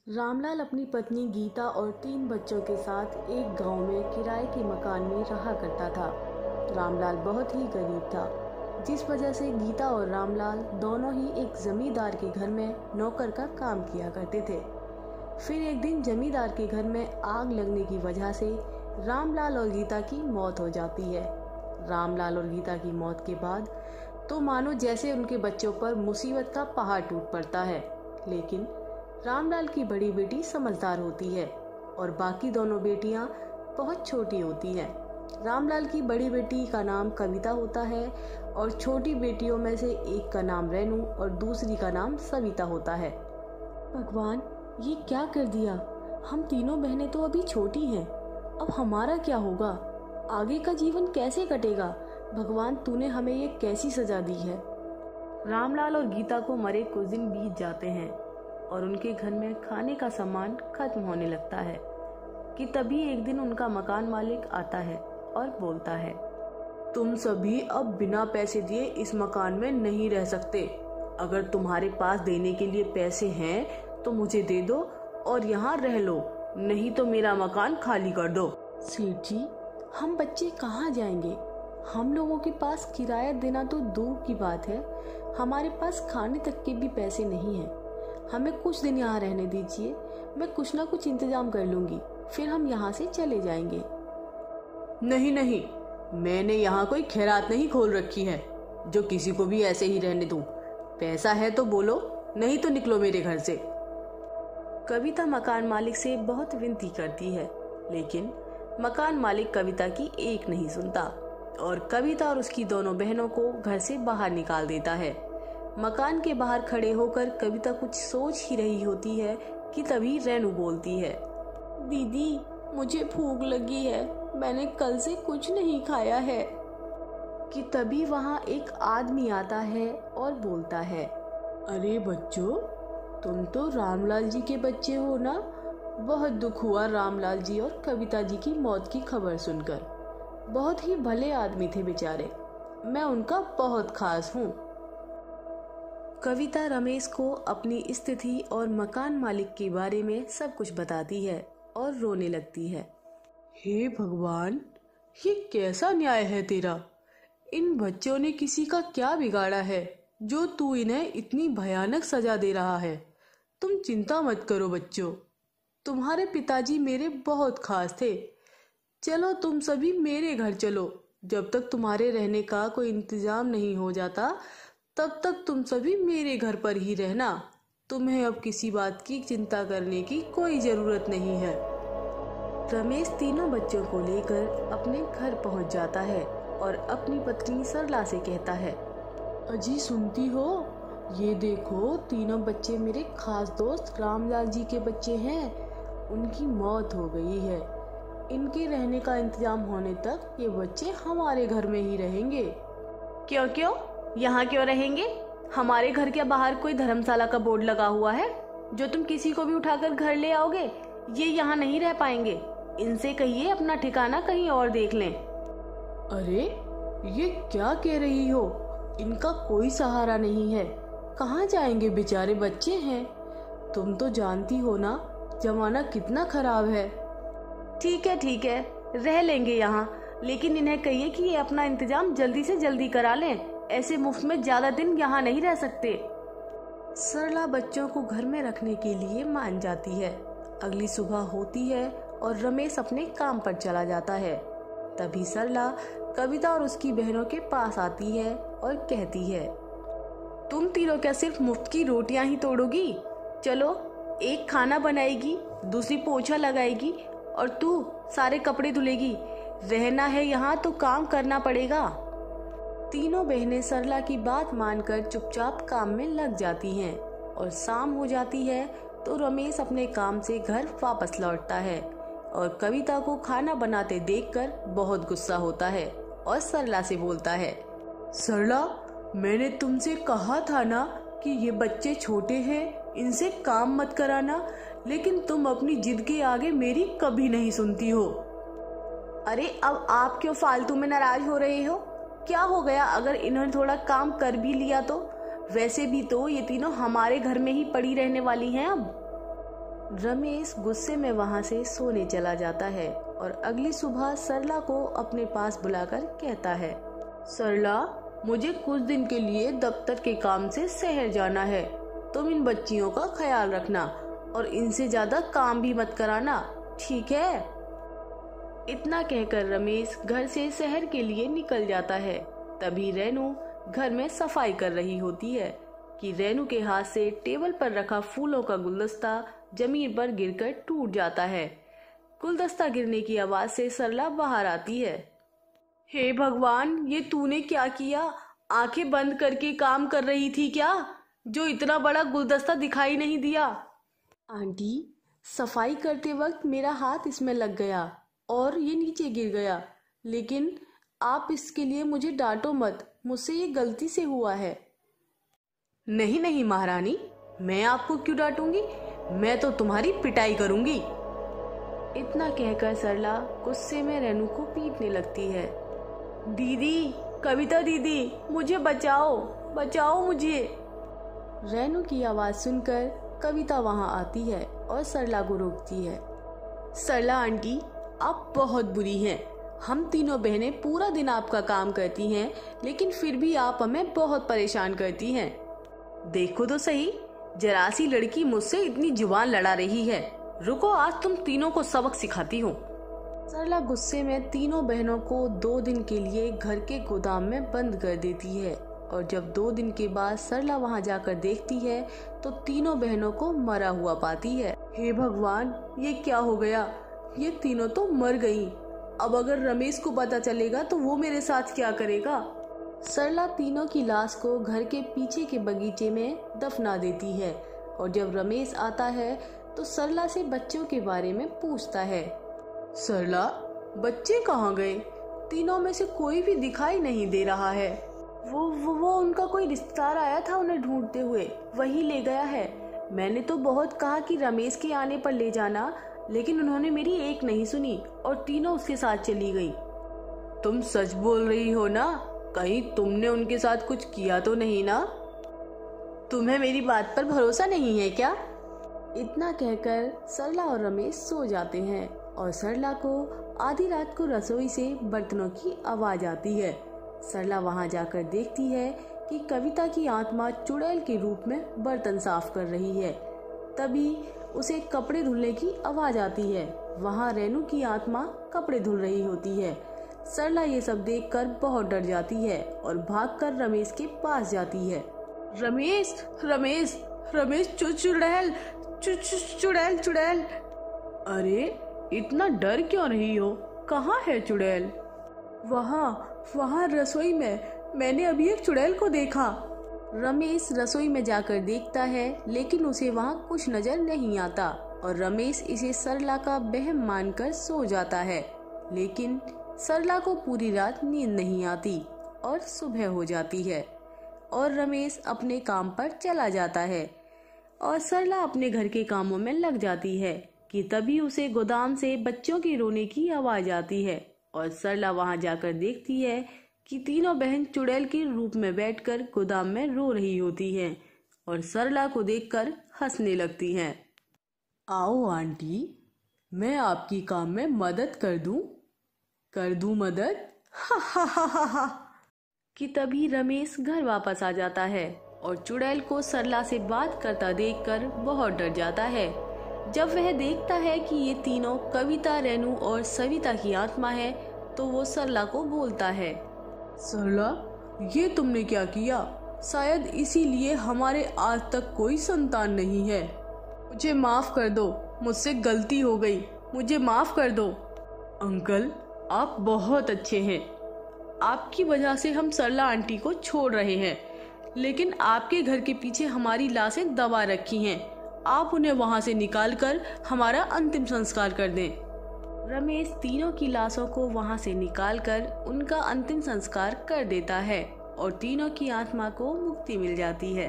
रामलाल अपनी पत्नी गीता और 3 बच्चों के साथ एक गांव में किराए के मकान में रहा करता था। रामलाल बहुत ही गरीब था, जिस वजह से गीता और रामलाल दोनों ही एक जमींदार के घर में नौकर का काम किया करते थे। फिर एक दिन जमींदार के घर में आग लगने की वजह से रामलाल और गीता की मौत हो जाती है। रामलाल और गीता की मौत के बाद तो मानो जैसे उनके बच्चों पर मुसीबत का पहाड़ टूट पड़ता है। लेकिन रामलाल की बड़ी बेटी समझदार होती है और बाकी दोनों बेटियां बहुत छोटी होती हैं। रामलाल की बड़ी बेटी का नाम कविता होता है और छोटी बेटियों में से एक का नाम रेनू और दूसरी का नाम सविता होता है। भगवान, ये क्या कर दिया? हम तीनों बहनें तो अभी छोटी हैं, अब हमारा क्या होगा? आगे का जीवन कैसे कटेगा? भगवान, तूने हमें ये कैसी सजा दी है? रामलाल और गीता को मरे कुछ दिन बीत जाते हैं और उनके घर में खाने का सामान खत्म होने लगता है कि तभी एक दिन उनका मकान मालिक आता है और बोलता है, तुम सभी अब बिना पैसे दिए इस मकान में नहीं रह सकते। अगर तुम्हारे पास देने के लिए पैसे हैं तो मुझे दे दो और यहाँ रह लो, नहीं तो मेरा मकान खाली कर दो। सेठ जी, हम बच्चे कहाँ जाएंगे? हम लोगों के पास किराया देना तो दूर की बात है, हमारे पास खाने तक के भी पैसे नहीं हैं। हमें कुछ दिन यहाँ रहने दीजिए, मैं कुछ ना कुछ इंतजाम कर लूंगी, फिर हम यहाँ से चले जाएंगे। नहीं नहीं, मैंने यहाँ कोई खैरात नहीं खोल रखी है जो किसी को भी ऐसे ही रहने दूं। पैसा है तो बोलो, नहीं तो निकलो मेरे घर से। कविता मकान मालिक से बहुत विनती करती है, लेकिन मकान मालिक कविता की एक नहीं सुनता और कविता और उसकी दोनों बहनों को घर से बाहर निकाल देता है। मकान के बाहर खड़े होकर कविता कुछ सोच ही रही होती है कि तभी रेनू बोलती है, दीदी, मुझे भूख लगी है, मैंने कल से कुछ नहीं खाया है। कि तभी वहाँ एक आदमी आता है और बोलता है, अरे बच्चों, तुम तो रामलाल जी के बच्चे हो ना? बहुत दुख हुआ रामलाल जी और कविता जी की मौत की खबर सुनकर। बहुत ही भले आदमी थे बेचारे, मैं उनका बहुत खास हूँ। कविता रमेश को अपनी स्थिति और मकान मालिक के बारे में सब कुछ बताती है और रोने लगती है। हे भगवान, ये कैसा न्याय है तेरा? इन बच्चों ने किसी का क्या बिगाड़ा है जो तू इन्हें इतनी भयानक सजा दे रहा है? तुम चिंता मत करो बच्चों, तुम्हारे पिताजी मेरे बहुत खास थे। चलो तुम सभी मेरे घर चलो, जब तक तुम्हारे रहने का कोई इंतजाम नहीं हो जाता तब तक तुम सभी मेरे घर पर ही रहना। तुम्हें अब किसी बात की चिंता करने की कोई जरूरत नहीं है। रमेश तीनों बच्चों को लेकर अपने घर पहुंच जाता है और अपनी पत्नी सरला से कहता है, अजी सुनती हो? ये देखो, तीनों बच्चे मेरे खास दोस्त रामलाल जी के बच्चे हैं। उनकी मौत हो गई है, इनके रहने का इंतजाम होने तक ये बच्चे हमारे घर में ही रहेंगे। क्यों क्यों? यहाँ क्यों रहेंगे? हमारे घर के बाहर कोई धर्मशाला का बोर्ड लगा हुआ है जो तुम किसी को भी उठाकर घर ले आओगे? ये यहाँ नहीं रह पाएंगे, इनसे कहिए अपना ठिकाना कहीं और देख लें। अरे ये क्या कह रही हो? इनका कोई सहारा नहीं है, कहाँ जाएंगे? बेचारे बच्चे हैं, तुम तो जानती हो ना जमाना कितना खराब है। ठीक है, रह लेंगे यहाँ, लेकिन इन्हें कहिए कि ये अपना इंतजाम जल्दी से जल्दी करा लें, ऐसे मुफ्त में ज्यादा दिन यहाँ नहीं रह सकते। सरला बच्चों को घर में रखने के लिए मान जाती है। अगली सुबह होती है और रमेश अपने काम पर चला जाता है। तभी सरला कविता और उसकी बहनों के पास आती है और कहती है, तुम तीनों क्या सिर्फ मुफ्त की रोटियां ही तोड़ोगी? चलो, एक खाना बनाएगी, दूसरी पोछा लगाएगी और तू सारे कपड़े धुलेगी। रहना है यहाँ तो काम करना पड़ेगा। तीनों बहनें सरला की बात मानकर चुपचाप काम में लग जाती हैं और शाम हो जाती है तो रमेश अपने काम से घर वापस लौटता है और कविता को खाना बनाते देखकर बहुत गुस्सा होता है और सरला से बोलता है, सरला, मैंने तुमसे कहा था ना कि ये बच्चे छोटे हैं, इनसे काम मत कराना, लेकिन तुम अपनी जिद के आगे मेरी कभी नहीं सुनती हो। अरे अब आप क्यों फालतू में नाराज हो रहे हो? क्या हो गया अगर इन्होंने थोड़ा काम कर भी लिया तो? वैसे भी तो ये तीनों हमारे घर में ही पड़ी रहने वाली हैं अब। रमेश गुस्से में वहाँ से सोने चला जाता है और अगली सुबह सरला को अपने पास बुलाकर कहता है, सरला, मुझे कुछ दिन के लिए दफ्तर के काम से शहर जाना है। तुम इन बच्चियों का ख्याल रखना और इनसे ज्यादा काम भी मत कराना, ठीक है? इतना कहकर रमेश घर से शहर के लिए निकल जाता है। तभी रेनू घर में सफाई कर रही होती है कि रेनू के हाथ से टेबल पर रखा फूलों का गुलदस्ता जमीन पर गिरकर टूट जाता है। गुलदस्ता गिरने की आवाज से सरला बाहर आती है। हे भगवान, ये तूने क्या किया? आंखें बंद करके काम कर रही थी क्या, जो इतना बड़ा गुलदस्ता दिखाई नहीं दिया? आंटी, सफाई करते वक्त मेरा हाथ इसमें लग गया और ये नीचे गिर गया, लेकिन आप इसके लिए मुझे डांटो मत, मुझसे ये गलती से हुआ है। नहीं नहीं महारानी, मैं आपको क्यों डांटूंगी? मैं तो तुम्हारी पिटाई करूंगी। इतना कहकर सरला गुस्से में रेनू को पीटने लगती है। दीदी, कविता दीदी, मुझे बचाओ, बचाओ मुझे। रेनू की आवाज सुनकर कविता वहां आती है और सरला को रोकती है। सरला आंटी, आप बहुत बुरी हैं। हम तीनों बहनें पूरा दिन आपका काम करती हैं, लेकिन फिर भी आप हमें बहुत परेशान करती हैं। देखो तो सही, जरा सी लड़की मुझसे इतनी जुबान लड़ा रही है। रुको, आज तुम तीनों को सबक सिखाती हूँ। सरला गुस्से में तीनों बहनों को 2 दिन के लिए घर के गोदाम में बंद कर देती है और जब 2 दिन के बाद सरला वहां जाकर देखती है तो तीनों बहनों को मरा हुआ पाती है। हे भगवान, ये क्या हो गया? ये तीनों तो मर गईं। अब अगर रमेश को पता चलेगा तो वो मेरे साथ क्या करेगा? सरला तीनों की लाश को घर के पीछे के बगीचे में दफना देती है और जब रमेश आता है तो सरला से बच्चों के बारे में पूछता है। सरला, बच्चे कहाँ गए? तीनों में से कोई भी दिखाई नहीं दे रहा है। वो उनका कोई रिश्तेदार आया था उन्हें ढूंढते हुए, वही ले गया है। मैंने तो बहुत कहा कि रमेश के आने पर ले जाना, लेकिन उन्होंने मेरी एक नहीं सुनी और तीनों उसके साथ चली गई। तुम सच बोल रही हो ना? कहीं तुमने उनके साथ कुछ किया तो नहीं ना? तुम्हें मेरी बात पर भरोसा नहीं है क्या? इतना कहकर सरला और रमेश सो जाते हैं और सरला को आधी रात को रसोई से बर्तनों की आवाज आती है। सरला वहां जाकर देखती है कि कविता की आत्मा चुड़ैल के रूप में बर्तन साफ कर रही है। तभी उसे कपड़े धुलने की आवाज आती है। वहां रेनू की आत्मा कपड़े धुल रही होती है। सरला ये सब देखकर बहुत डर जाती है और भागकर रमेश के पास जाती है। रमेश, रमेश, रमेश, चुड़ैल, चुड़ैल, चुड़ैल। अरे, इतना डर क्यों रही हो? कहाँ है चुड़ैल? वहाँ रसोई में मैंने अभी एक चुड़ैल को देखा। रमेश रसोई में जाकर देखता है, लेकिन उसे वहाँ कुछ नजर नहीं आता और रमेश इसे सरला का वहम मानकर सो जाता है। लेकिन सरला को पूरी रात नींद नहीं आती और सुबह हो जाती है और रमेश अपने काम पर चला जाता है और सरला अपने घर के कामों में लग जाती है कि तभी उसे गोदाम से बच्चों के रोने की आवाज आती है और सरला वहां जाकर देखती है कि तीनों बहन चुड़ैल के रूप में बैठकर गोदाम में रो रही होती हैं और सरला को देखकर हंसने लगती हैं। आओ आंटी, मैं आपकी काम में मदद कर दूं मदद? हा हा हा हा हा। कि तभी रमेश घर वापस आ जाता है और चुड़ैल को सरला से बात करता देखकर बहुत डर जाता है। जब वह देखता है कि ये तीनों कविता, रेनू और सविता की आत्मा है तो वो सरला को बोलता है। सरला, ये तुमने क्या किया? शायद इसीलिए हमारे आज तक कोई संतान नहीं है। मुझे माफ कर दो, मुझसे गलती हो गई, मुझे माफ कर दो। अंकल, आप बहुत अच्छे हैं। आपकी वजह से हम सरला आंटी को छोड़ रहे हैं, लेकिन आपके घर के पीछे हमारी लाशें दबा रखी हैं। आप उन्हें वहां से निकालकर हमारा अंतिम संस्कार कर दें। रमेश तीनों की लाशों को वहां से निकालकर उनका अंतिम संस्कार कर देता है और तीनों की आत्मा को मुक्ति मिल जाती है।